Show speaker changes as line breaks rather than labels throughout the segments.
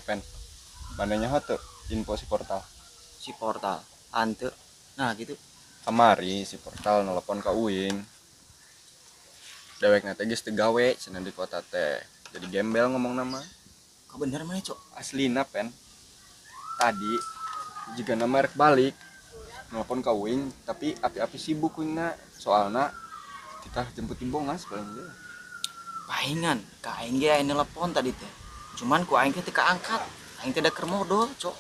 pen. Mananya tuh info si portal.
Si portal ante nah gitu
Kamari si portal nelpon ka Uing. Dewek nate geus teu gawe cenah di kota teh. Jadi gembel ngomong nama.
kebener mana cok
Aslina pen. Tadi jika nama rek balik nelpon ka Uing tapi api-api sibuk Uingna soalna kita jemput di Bongas paling dia.
pahingan ka aing ge aya telepon tadi teh cuman ku aing teh teu kaangkat aing teh da keur modal cok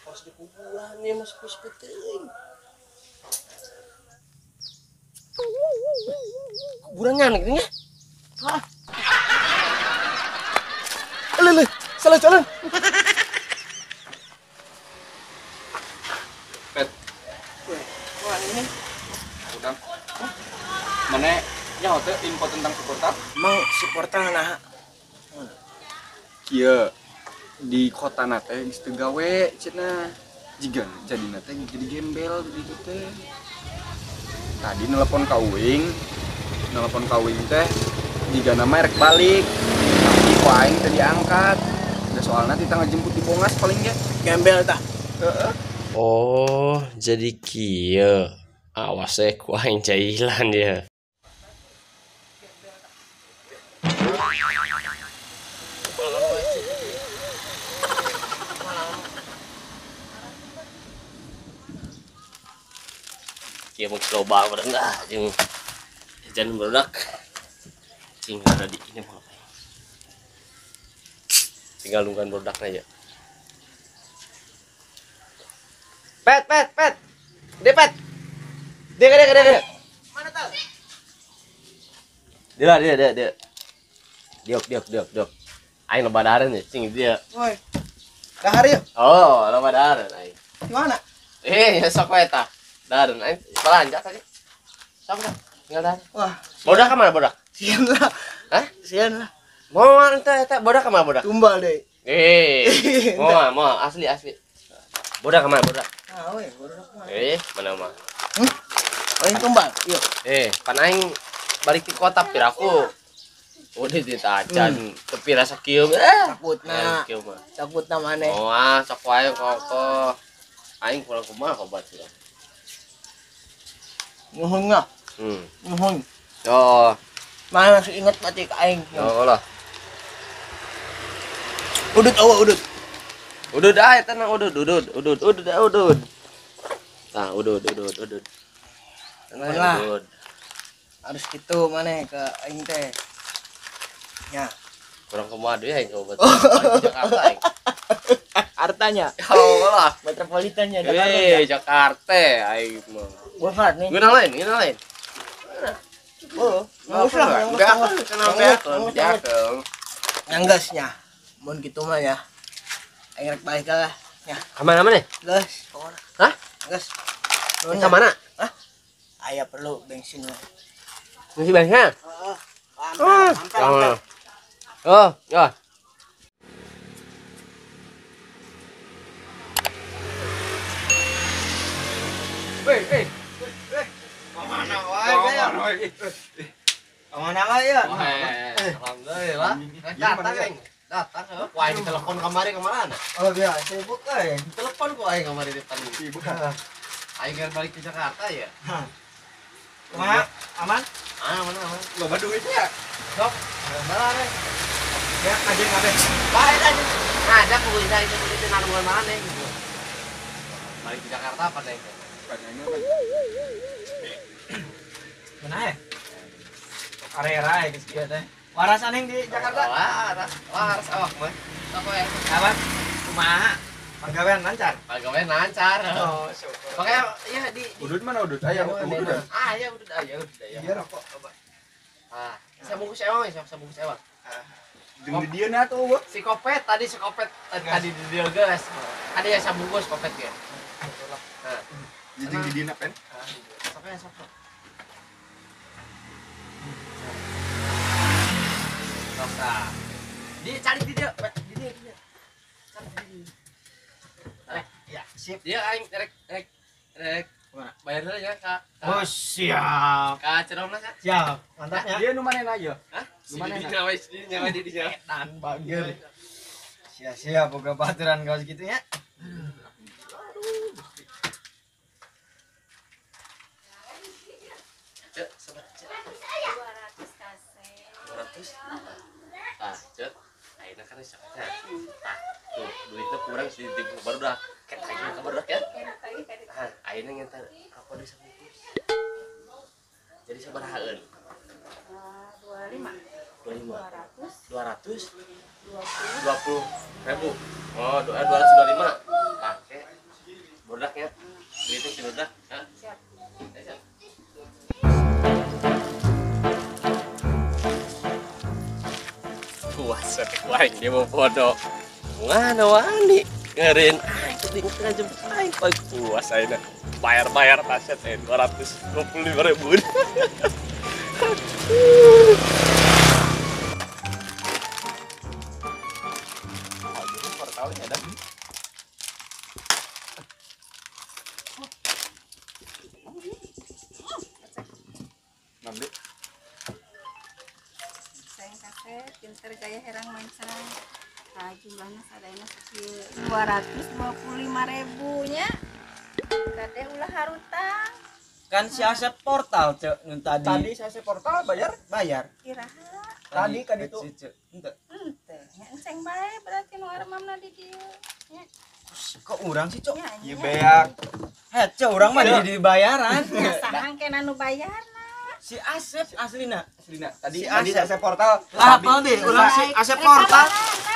Pas di kuburan ya mas penting. Kuburannya gitu ya? Ah. Lele, salah jalan.
Pet,
Wah ini
udang. Mana nyaho teh info tentang si portal?
emang si portal nah
Kieu di kota nate geus teu gawe cenah. Jiga jadi nate jadi gembel gitu teh. Tadi nelpon ka Uing teh jiga nama rek balik. Tapi ku aing teh diangkat. Da soalna kita ngajemput di Bongas paling ge.
gembel tah
Heeh.
Oh, jadi kieu. Awas ku aing jailan dia. Kieu mah coba berendah jeung jajan berudak. Cing ada di ini mah. Tinggal nungguan produknya aja. Pet. Dia pet. Dia.
mana tah
Dia. Diok. Aing lebadaran ya, cing dia.
woi dahar yuk
Oh, lebadaran aing.
di mana
Ya sok we tah. Daran aing belanja tadi. Sok. Tinggal daran.
wah
Bodak ka mana bodak?
sian lah
Hah?
sian lah
Mau eta bodak ka mana bodak?
tumbal deh
Mau asli. Bodak ka mana bodak?
ah weh bodoh mah
Mana mah.
paling tumbal yuk
Pan aing balik ke kota piraku. Udah ditajan tepi rasa kieu
takutna
kieu mah.
takutna maneh
Oh, sok wae kok. Aing pulang kumaha obat sih.
nuhun nga nuhun
Oh,
mana masih inget mati ka aing
lah.
udut udut
Udud eta na udud. Tah, udud.
Lah. harus gitu maneh ke aing teh nya
Kurang kumaha deui aing obat. Jakarta aing.
artanya
Allah.
metropolitannya
Jakarta aing mah.
bukan nih
Guna lain.
oh nggak usah nyanggasnya mun gitu mah ya aing rek balik lah ya
Kemana mana?
gas pokoknya
Hah?
gas
Ke mana?
aya perlu bensin we
Masih baliknya?
hampir
Oh, ya.
Weh.
mana wae mana wae ya
Alhamdulillah. Datang, wah ini telepon kemarin kemana?
oh biasa sibuk
Telepon kok aing kemarin di depan.
Sibuk.
Aing kan balik ke Jakarta ya.
Kumaha aman
Mana?
Loba duitnya.
Sok. Mana?
ya aja ngabe
Baik aja. Ada kuis itu nang mana gitu. Balik ke Jakarta apa deh?
mana ya area ya geus kieu teh warasan yang di Jakarta
Waras awak mah. Sok we.
apa kumaha pagawean lancar
Pagawe lancar.
oh syukur
Makanya ya di
Udut mana udut? Aya udut.
ya udah.
Iya rokok.
Ah, saya bungkus ewang.
Jeung di dieu na tuh gua.
Si kopet tadi tadi di dia guys. Ada yang saya bungkus kopet ya. Nah,
Jeung di dieu na pen.
sampai sok. Sok.
Cari dia. Ya, sip.
Dia aing rek bayar dulu ya kak.
Oh, siap.
Kak cerona kak.
Siap. Mantap ya.
Dia nu manehna aja.
Hah?
Gimana,
Di nyawa di dinya.
Dan bagel. Sia-sia boga baturan kau segitu ya.
Cek, sabar cek.
200 kaset.
200. Ah, cek. Ayeuna kan siapa? Ah, tuh duitnya kurang sih di baru dah. Kayak ayeuna kabar dah ya. Ah, ayeuna ngenta apa di sabungkus. Jadi sabarahaeun?
25.
25.
200.
200 20.000. Oh, 225. Pakai bodak ya. Duitnya si bodak, ha?
Siap.
Siap. Kuasa kuaing dia mau bodoh. Mana wani ngerin aing di tengah jemput aing kok puas ayeuna. Bayar taset 225.000. Portalnya ada.
Nanti
Sayang kaset, pinter gaya herang mancang. Nah, jumlahnya sadayana sekieu 225.000-nya. Kade ulah harutang.
Kan si Asep portal cek nun
tadi saya portal bayar.
Iraha.
Tadi kan itu.
Ente.
Henteu, nya enceng bae berarti nu aremamna di dieu. Nya.
Kok urang sih, Cok?
Nya,
Ieu
nya.
beak.
Hece urang mah di bayaran.
Nya sahang kena nu bayarna.
Si Asep aslina.
Tadi
Si
saya portal.
Lah apa deh? Ulah si Asep portal.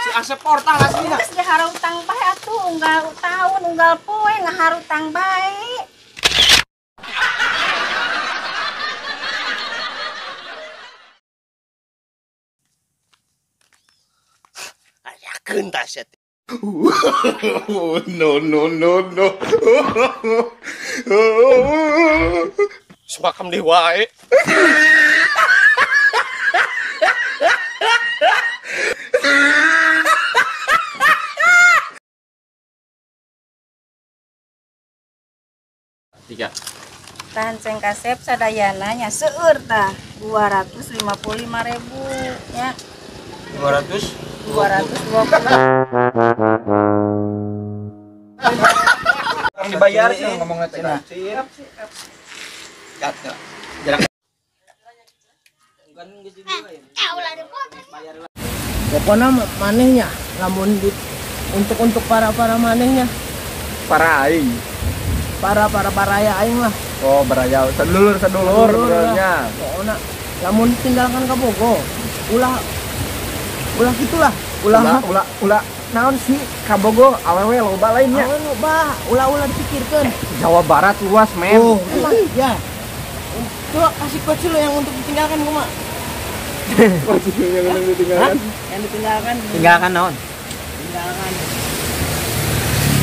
Si Asep portal aslina.
Geus diharutang bae atuh unggal tahun unggal poe ngaharutang bae.
Ayakeun taset.
Oh, no, no, no, no.
Semakam di wae. Tiga.
Tanceng kasep sadayana nya seueur tah 255.000 nya
200.
220.
Yang dibayar sih ngomongnya teh.
Siap.
Cat. Jarak.
Pokoknya manehnya lamun untuk para manehnya
Para aing.
para baraya aing lah
Oh, beraya sedulur beranya.
pokoknya lamun tinggalkan ka Bogo ulah gitulah
Ulah naon sih Kabogo awewe loba lainnya.
awe loba ulah dipikirkan
Jawa Barat luas, men.
oh emang ya coba kasih coach lo yang untuk ditinggalkan gua mah yang ditinggalkan
Tinggalkan naon?
tinggalkan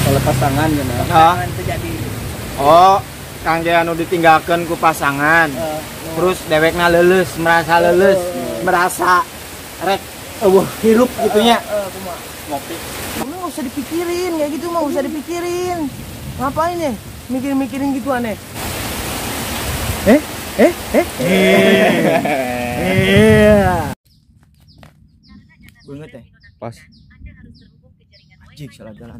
Kalau pasangan cenah.
jangan terjadi
Oh, Kang Jaya anu ditinggalkan ku pasangan. Terus dewekna leuleus, merasa leuleus, merasa rek hirup gitunya.
kumaha ngopi kamu nggak usah dipikirin kayak gitu mah, nggak usah dipikirin. Ngapain ya mikirin gitu aneh.
Gue inget ya,
Pas.
anjing salah jalan.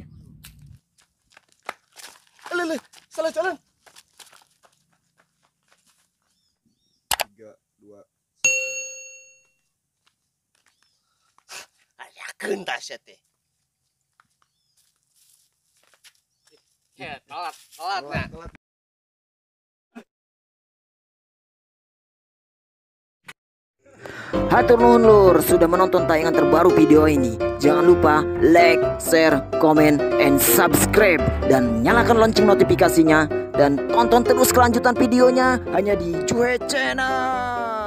Salah jalan. 3, 2.
Ayakeun taset teh. Telat nah.
Hatur nuhun lur sudah menonton tayangan terbaru video ini. Jangan lupa like, share, komen, and subscribe. Dan nyalakan lonceng notifikasinya. Dan tonton terus kelanjutan videonya hanya di Cuhe Channel.